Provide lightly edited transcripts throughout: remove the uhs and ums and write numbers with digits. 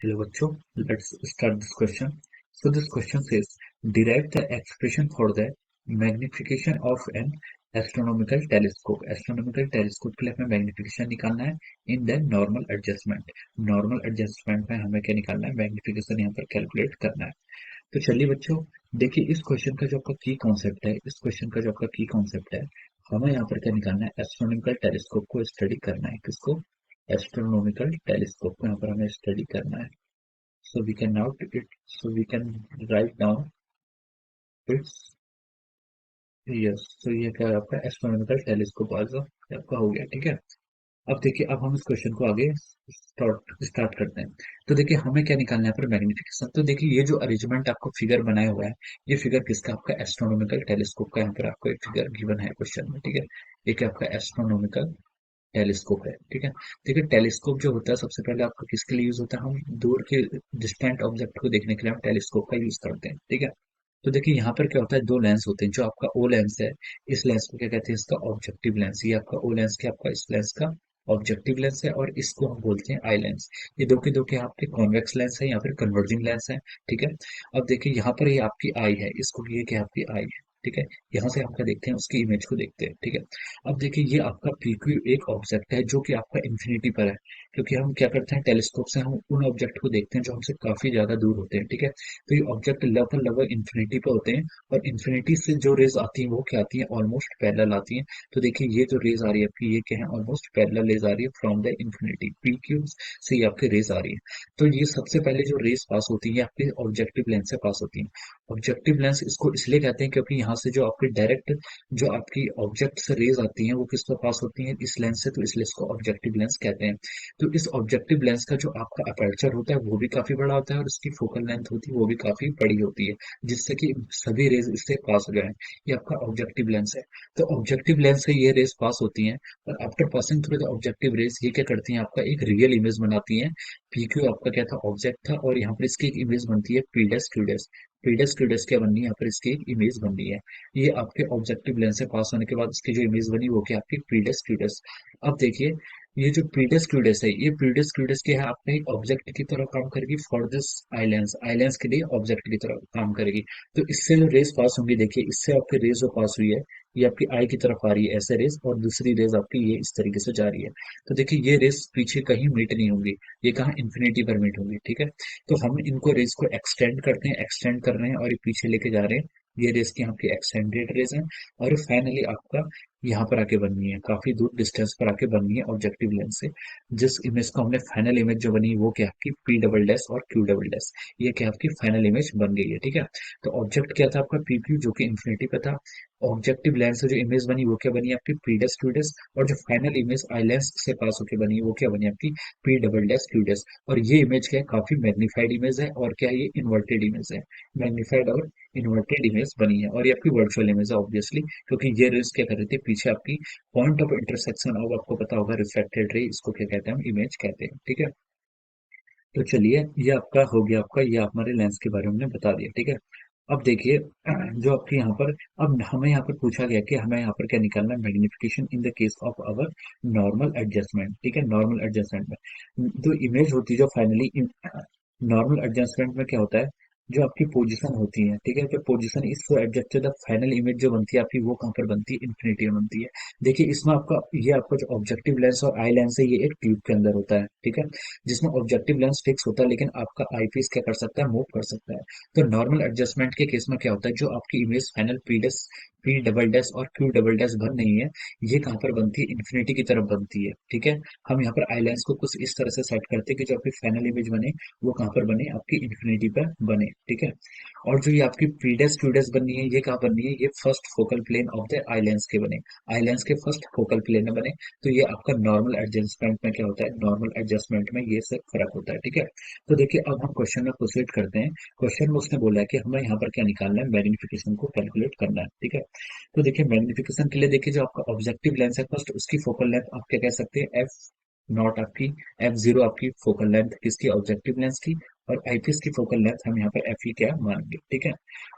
Hello बच्चों, let's start this question. So this question says, derive the expression for the magnification of an astronomical telescope. Astronomical telescope के लिए हमें magnification निकालना है in the normal adjustment. Normal adjustment में हमें क्या निकालना है? Magnification यहाँ पर calculate करना है. तो चलिए बच्चों, देखिए इस क्वेश्चन का जो आपका की कॉन्सेप्ट है, इस क्वेश्चन का जो आपका की कॉन्सेप्ट है, हमें यहाँ पर क्या निकालना है? एस्ट्रोनॉमिकल टेलीस्कोप को स्टडी करना है. किसको? एस्ट्रोनॉमिकल टेलीस्कोप को यहाँ पर हमें स्टडी करना है. So we can now it so we can write down its yes. So ये क्या है आपका एस्ट्रोनॉमिकल टेलीस्कोप आज आपका हो गया. ठीक है. अब देखिए, अब हम इस क्वेश्चन को आगे स्टार्ट करते हैं. तो देखिए हमें क्या निकालना है पर मैग्निफिकेशन. तो देखिए ये जो अरेंजमेंट आपको फिगर बनाया हुआ है, ये फिगर किसका? आपका एस्ट्रोनॉमिकल टेलीस्कोप का. यहाँ पर आपको एक फिगर गिवन है क्वेश्चन में. ठीक है. एक आपका एस्ट्रोनॉमिकल टेलीस्कोप है. ठीक है. देखिए टेलीस्कोप जो होता है सबसे पहले आपका किसके लिए यूज होता है? हम दूर के डिस्टेंट ऑब्जेक्ट को देखने के लिए हम टेलीस्कोप का यूज करते हैं. ठीक है. तो देखिए यहाँ पर क्या होता है, दो लेंस होते हैं. जो आपका ओ लेंस है, इस लेंस को क्या कहते हैं? इसका ऑब्जेक्टिव लेंस. ये आपका ओ लेंस क्या? आपका इस लेंस का ऑब्जेक्टिव लेंस है, और इसको हम बोलते हैं आई लेंस. ये दो के आपके कॉन्वेक्स लेंस है या फिर कन्वर्जिंग लेंस है. ठीक है. अब देखिए यहाँ पर ये आपकी आई है, इसको ये क्या? आपकी आई है. ठीक है. यहाँ से आपका देखते हैं, उसकी इमेज को देखते हैं. ठीक है. अब देखिए ये आपका पीक्यू एक ऑब्जेक्ट है जो कि आपका इंफिनिटी पर है. क्योंकि हम क्या करते हैं, टेलीस्कोप से हम उन ऑब्जेक्ट को देखते हैं जो हमसे काफी ज्यादा दूर होते हैं. ठीक है. तो ये ऑब्जेक्ट लगभग लगभग इंफिनिटी पे होते हैं, और इंफिनिटी से जो रेज आती हैं वो क्या आती हैं? ऑलमोस्ट पैरेलल आती हैं. तो देखिए ये जो रेज आ रही है आपकी, ये क्या है? ऑलमोस्ट पैरेलल रेज आ रही है from the infinity. P Q से ये आपकी रेज आ रही है. तो ये सबसे पहले जो रेज पास होती है, ये आपके ऑब्जेक्टिव लेंस से पास होती है. ऑब्जेक्टिव लेंस इसको इसलिए कहते हैं क्योंकि यहाँ से जो आपके डायरेक्ट जो आपकी ऑब्जेक्ट से रेज आती हैं वो किस पर पास होती हैं? इस लेंस से. तो इसलिए इसको ऑब्जेक्टिव लेंस कहते हैं. तो इस ऑब्जेक्टिव लेंस का जो आपका अपर्चर होता है वो भी काफी बड़ा होता है, और इसकी फोकल लेंथ होती है वो भी काफी बड़ी होती है, जिससे कि सभी रेज इससे पास हो जाए. ये आपका ऑब्जेक्टिव लेंस है. तो ऑब्जेक्टिव लेंस से ये रेज पास होती हैं, और after passing through the objective rays ये क्या करती हैं? आपका एक रियल इमेज बनाती हैं. पीक्यू आपका क्या था? ऑब्जेक्ट था, और यहाँ पर इसकी एक इमेज बनती है पीडस क्यूडस. पीडस क्यूडस क्या बननी है? यहाँ पर इसकी एक इमेज बन रही है. ये आपके ऑब्जेक्टिव लेंस से पास होने के बाद इसकी जो इमेज बनी वो क्या? आपकी पीडस क्यूडस. अब देखिए ये जो पीडस क्यूडस है, ये पीडस क्यूडस क्या है? आपका एक ऑब्जेक्ट की तरह काम करेगी फॉर दिस आइलैंड्स. आइलैंड्स के लिए ऑब्जेक्ट की तरह काम करेगी. तो इससे जो रेस पास होंगी, देखिए इससे आपकी रेस जो पास हुई है, ये आपकी आई की तरफ आ रही है ऐसे रेस, और दूसरी रेस आपकी ये इस तरीके से जा रही है. तो देखिए ये रेस पीछे कहीं मीट नहीं होंगी, ये कहाँ? इन्फिनिटी पर मीट होंगी. ठीक है. तो हम इनको रेस को एक्सटेंड करते हैं, एक्सटेंड कर रहे हैं, और ये पीछे लेके जा रहे हैं. ये रेस की आपकी एक्सटेंडेड रेस है, और फाइनली आपका यहाँ पर आके बननी है, काफी दूर डिस्टेंस पर आके बननी है ऑब्जेक्टिव लेंस से. जिस इमेज को हमने फाइनल इमेज जो बनी वो क्या? आपकी पी डबल डैश और क्यू डबल डैश. ये क्या? आपकी फाइनल इमेज बन गई है. ठीक है. तो ऑब्जेक्ट क्या था? आपका पी क्यू जो कि इंफिनिटी पे था. ऑब्जेक्टिव लेंस से जो इमेज बनी वो क्या बनी? आपकी पी डैश क्यू डैश. और जो फाइनल इमेज आई लेंस से पास होके बनी वो क्या बनी? आपकी P double dash Q dash. और ये इमेज क्या है? काफी मैग्नीफाइड इमेज है, और क्या है? ये इन्वर्टेड इमेज है. मैग्नीफाइड और इन्वर्टेड इमेज बनी है, और ये आपकी वर्चुअल इमेज है ऑब्वियसली, क्योंकि ये रेस क्या कर रही थी? पीछे आपकी पॉइंट ऑफ इंटरसेक्शन ऑफ, आपको पता होगा, रिफ्लेक्टेड रे, इसको क्या कहते हैं? हम इमेज कहते हैं. ठीक है. तो चलिए ये आपका हो गया. आपका ये हमारे लेंस के बारे में हमने बता दिया. ठीक है. अब देखिए जो आपके यहाँ पर, अब हमें यहाँ पर पूछा गया कि हमें यहाँ पर क्या निकालना है? Magnification in the case of our normal adjustment. ठीक है. नॉर्मल एडजस्टमेंट में जो इमेज होती है, जो फाइनली नॉर्मल एडजस्टमेंट में क्या होता है? जो आपकी पोजीशन होती है, ठीक है, जो पोजीशन इस एडजस्टेड फाइनल इमेज जो बनती है आपकी, वो कहाँ पर बनती है? इन्फिनिटी में बनती है. देखिए इसमें आपका ये आपका जो ऑब्जेक्टिव लेंस और आई लेंस है, ये एक ट्यूब के अंदर होता है. ठीक है. जिसमें ऑब्जेक्टिव लेंस फिक्स होता है, लेकिन आपका आई पीस क्या कर सकता है? मूव कर सकता है. तो नॉर्मल एडजस्टमेंट के केस में क्या होता है? जो आपकी image final P double dash और क्यू डबल डैश बन रही है, ये कहाँ पर बनती है? इन्फिनिटी की तरफ बनती है. ठीक है. हम यहाँ पर आई लेंस को कुछ इस तरह से सेट करते हैं कि जो आपकी फाइनल इमेज बने वो कहाँ पर बने? आपकी इन्फिनिटी पर बने. ठीक है. और जो ये आपकी पीडेस क्यूडेस बननी है, ये कहाँ बननी है? ये first focal plane of the eye lens के बने. आई लेंस के फर्स्ट फोकल प्लेन में बने. तो ये आपका नॉर्मल एडजस्टमेंट में क्या होता है? नॉर्मल एडजस्टमेंट में ये सब फर्क होता है. ठीक है. तो देखिए अब हम क्वेश्चन में प्रोसीड करते हैं. क्वेश्चन में उसने बोला है कि हमें यहाँ पर क्या निकालना है? मैग्निफिकेशन को कैलकुलेट करना है. ठीक है. तो देखिए मैग्निफिकेशन के लिए देखिए जो आपका ऑब्जेक्टिव लेंस है फर्स्ट, उसकी फोकल लेंथ आप क्या कह सकते हैं? एफ नॉट आपकी, एफ जीरो आपकी फोकल लेंथ किसकी? ऑब्जेक्टिव लेंस की. और आईपीएस की फोकल लेंथ हम यहाँ पर एफ ई क्या मानेंगे. ठीक है.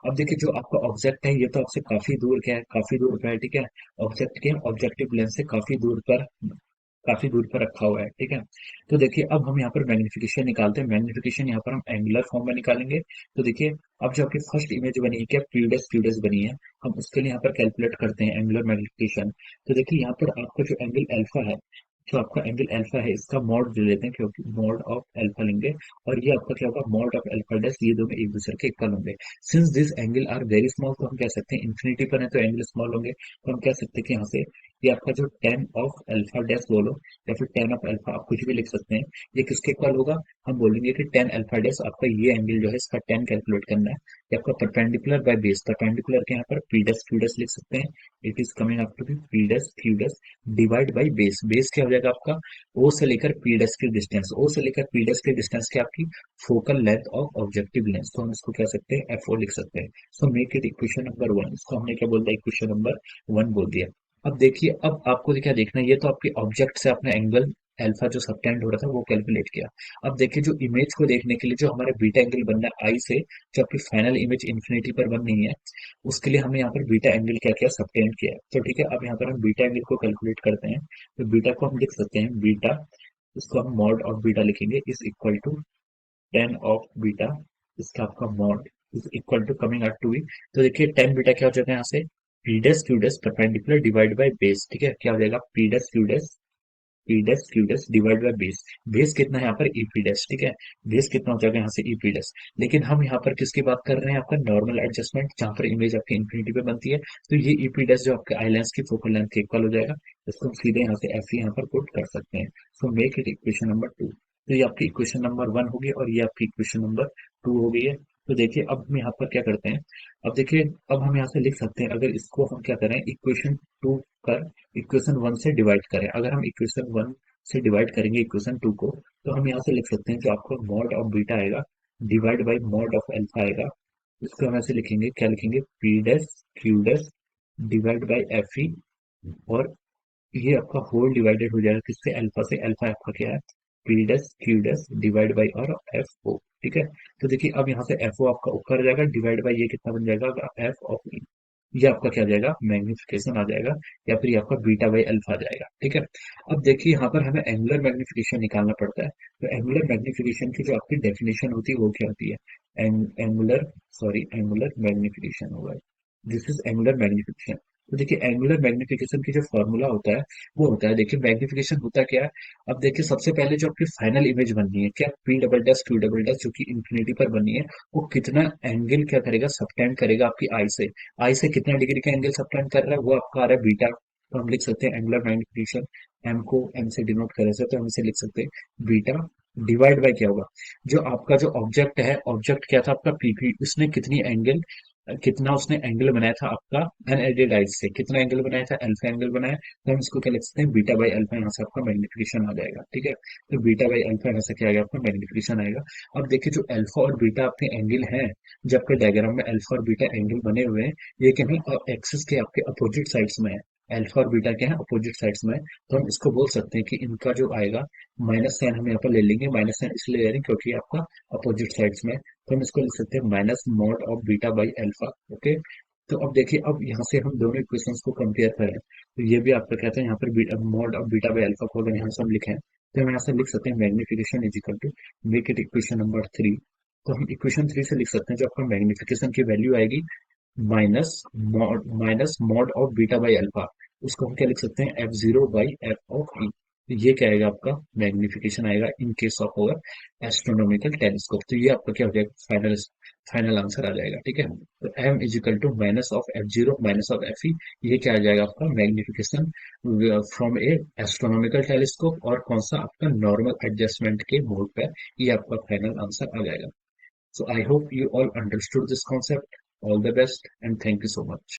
अब देखिए जो आपका ऑब्जेक्ट है, ये तो आपसे काफी दूर क्या है? काफी दूर पर है. ठीक है. ऑब्जेक्ट के ऑब्जेक्टिव लेंस से काफी दूर पर काफी दूर पर रखा हुआ है, ठीक है। तो देखिए अब हम यहाँ पर मैग्निफिकेशन निकालते हैं। मैग्निफिकेशन यहाँ पर हम एंगुलर फॉर्म में निकालेंगे। तो देखिए अब जो आपकी फर्स्ट इमेज बनी है क्या, पी डैश बनी है, हम उसके लिए यहाँ पर कैलकुलेट करते हैं एंगुलर मैग्निफिकेशन। तो देखिए यहाँ पर आपका जो एंगल अल्फा है, जो आपका एंगल अल्फा है इसका मॉड ले लेते हैं, क्योंकि मॉड ऑफ अल्फा लेंगे, और ये आपका क्या होगा, मॉड ऑफ अल्फा डैश, ये दोनों एक दूसरे के इक्वल होंगे। Since this angle are very small, तो हम कह सकते हैं इन्फिनिटी पर है तो एंगल स्मॉल होंगे, तो हम कह सकते हैं कि यहाँ से ये आपका जो टेन ऑफ अल्फा डैश बोलो या फिर टेन ऑफ अल्फा, आप कुछ भी लिख सकते हैं, ये किसके इक्वल होगा, हम बोलेंगे कि टेन अल्फा डैश, आपका ये एंगल जो है इसका टेन कैलकुलेट करना है, ये आपका परपेंडिकुलर बाय बेस, परपेंडिकुलर के यहाँ पर पी डैश क्यू डैश लिख सकते हैं, it is coming up to be P dash Q dash divide by base. Base क्या हो जाएगा आपका, ओ से लेकर पी डैश की डिस्टेंस, ओ से लेकर पी डैश की डिस्टेंस की आपकी focal length of objective lens, तो हम इसको कह सकते हैं एफ ओ लिख सकते हैं। So make it equation number one, इसको हमने क्या बोल दिया, इक्वेशन नंबर वन बोल दिया। अब देखिए अब आपको क्या देखना है, ये तो आपके ऑब्जेक्ट से आपने एंगल अल्फा जो सबटेंड हो रहा था वो कैलकुलेट किया। अब देखिए जो इमेज को देखने के लिए जो हमारे बीटा एंगल बनना है आई से, जो आपकी फाइनल इमेज इन्फिनिटी पर बननी है, उसके लिए हमने यहाँ पर बीटा एंगल क्या किया, सबटेंड किया है। तो ठीक है, अब यहाँ पर हम बीटा एंगल को कैलकुलेट करते हैं। तो बीटा को हम लिख सकते हैं, बीटा, इसको हम मॉड ऑफ बीटा लिखेंगे, is equal to tan of beta, इसका आपका mod is equal to coming out to be. तो देखिए टेन बीटा क्या हो जाएगा यहाँ से, P dash Q dash perpendicular divide by base, ठीक है, क्या हो जाएगा, P dash Q dash divide by base. Base कितना है यहाँ पर, ई पी डैश, ठीक है, बेस कितना हो जाएगा यहाँ से, ई पी डैश। लेकिन हम यहाँ पर किसकी बात कर रहे हैं, आपका नॉर्मल एडजस्टमेंट, जहाँ पर इमेज आपकी इन्फिनिटी पे बनती है, तो ये ई पी डैश जो आपके आई लेंस की फोकल लेंथ के इक्वल हो जाएगा। इसको हम सीधे यहाँ से एफ यहाँ पर पुट कर सकते हैं। So make it equation number two. तो ये आपकी इक्वेशन नंबर वन होगी और ये आपकी इक्वेशन नंबर टू हो गई है। तो देखिए अब हम यहाँ पर क्या करते हैं, अब देखिए अब हम यहाँ से लिख सकते हैं, अगर इसको हम क्या करें, इक्वेशन टू कर इक्वेशन वन से डिवाइड करें, अगर हम इक्वेशन वन से डिवाइड करेंगे इक्वेशन टू को, तो हम यहाँ से लिख सकते हैं जो आपको मॉड ऑफ बीटा आएगा divide by mod of alpha आएगा, इसको हम ऐसे लिखेंगे, क्या लिखेंगे, P dash Q dash divide by F E, और ये आपका होल डिवाइडेड हो जाएगा किससे, अल्फा से, अल्फा आपका क्या है, P dash Q dash divide by और एफ ओ, ठीक है। तो देखिए अब यहाँ से एफ ओ आपका ऊपर आ जाएगा, डिवाइड बाई ये कितना बन जाएगा, एफ ऑफ ई, ये आपका क्या आ जाएगा, मैग्निफिकेशन आ जाएगा, या फिर ये आपका बीटा बाई अल्फा आ जाएगा, ठीक है। अब देखिए यहाँ पर हमें एंगुलर मैग्निफिकेशन निकालना पड़ता है। तो एंगुलर मैग्निफिकेशन की जो आपकी डेफिनेशन होती है वो क्या होती है, एंगुलर, सॉरी एंगुलर मैग्निफिकेशन होगा, दिस इज एंगुलर मैग्निफिकेशन। तो देखिए एंगुलर मैग्निफिकेशन की जो फॉर्मूला होता है वो होता है, देखिए मैग्निफिकेशन होता क्या है। अब देखिए सबसे पहले जो आपकी फाइनल इमेज बननी है क्या, P double dash Q double dash जो कि इन्फिनिटी पर बननी है, वो कितना एंगल क्या करेगा, सबटेंड करेगा आपकी आई से, आई से कितना डिग्री का एंगल सबटेंड कर रहा है, वो आपका आ रहा है बीटा। तो हम लिख सकते हैं एंगुलर मैग्निफिकेशन, एम को एम से डिनोट करे से, तो हम इसे लिख सकते हैं बीटा डिवाइड बाय क्या होगा, जो आपका जो ऑब्जेक्ट है, ऑब्जेक्ट क्या था आपका पीपी, उसने कितनी एंगल, कितना उसने एंगल बनाया था आपका अनएडेड आइज से, कितना एंगल बनाया था, अल्फा एंगल बनाया, तो हम इसको क्या लिख सकते हैं, बीटा बाई अल्फा, यहाँ से आपका मैग्निफिकेशन आ जाएगा, ठीक है। तो बीटा बाई अल्फा यहाँ से क्या आएगा, आपका मैग्निफिकेशन आएगा। अब देखिए जो अल्फा और बीटा आपके एंगल हैं, जब आपके डायग्राम में अल्फा और बीटा एंगल बने हुए हैं, ये क्या है, एक्सिस के आपके अपोजिट साइड्स में है, अल्फा और बीटा क्या है, अपोजिट साइड्स में है। तो हम इसको बोल सकते हैं कि इनका जो आएगा माइनस साइन हम यहाँ पर ले लेंगे, माइनस साइन इसलिए ले रहे हैं क्योंकि आपका अपोजिट साइड्स में है। तो हम इसको लिख सकते हैं minus mod of beta by alpha, okay. तो अब देखिए अब यहाँ से हम दोनों इक्वेशंस को कंपेयर करें, तो ये भी आपका कहते हैं यहाँ पर mod of beta by alpha को अगर यहाँ से हम लिखें, तो हम यहाँ से लिख सकते हैं magnification is equal to, make it equation number three. तो हम इक्वेशन थ्री से लिख सकते हैं जो आपका मैग्निफिकेशन की वैल्यू आएगी minus mod of beta by alpha, उसको हम क्या लिख सकते हैं, f zero by f of e. ये क्या आएगा, आपका मैग्निफिकेशन आएगा in case of our astronomical telescope. तो ये आपका क्या हो जाएगा, फाइनल फाइनल आंसर आ जाएगा, ठीक है। तो M is equal to minus of f zero minus of f e, ये क्या आ जाएगा आपका magnification from a astronomical telescope, और कौन सा आपका नॉर्मल एडजस्टमेंट के मोड पर, ये आपका फाइनल आंसर आ जाएगा। So I hope you all understood this concept. All the best and thank you so much.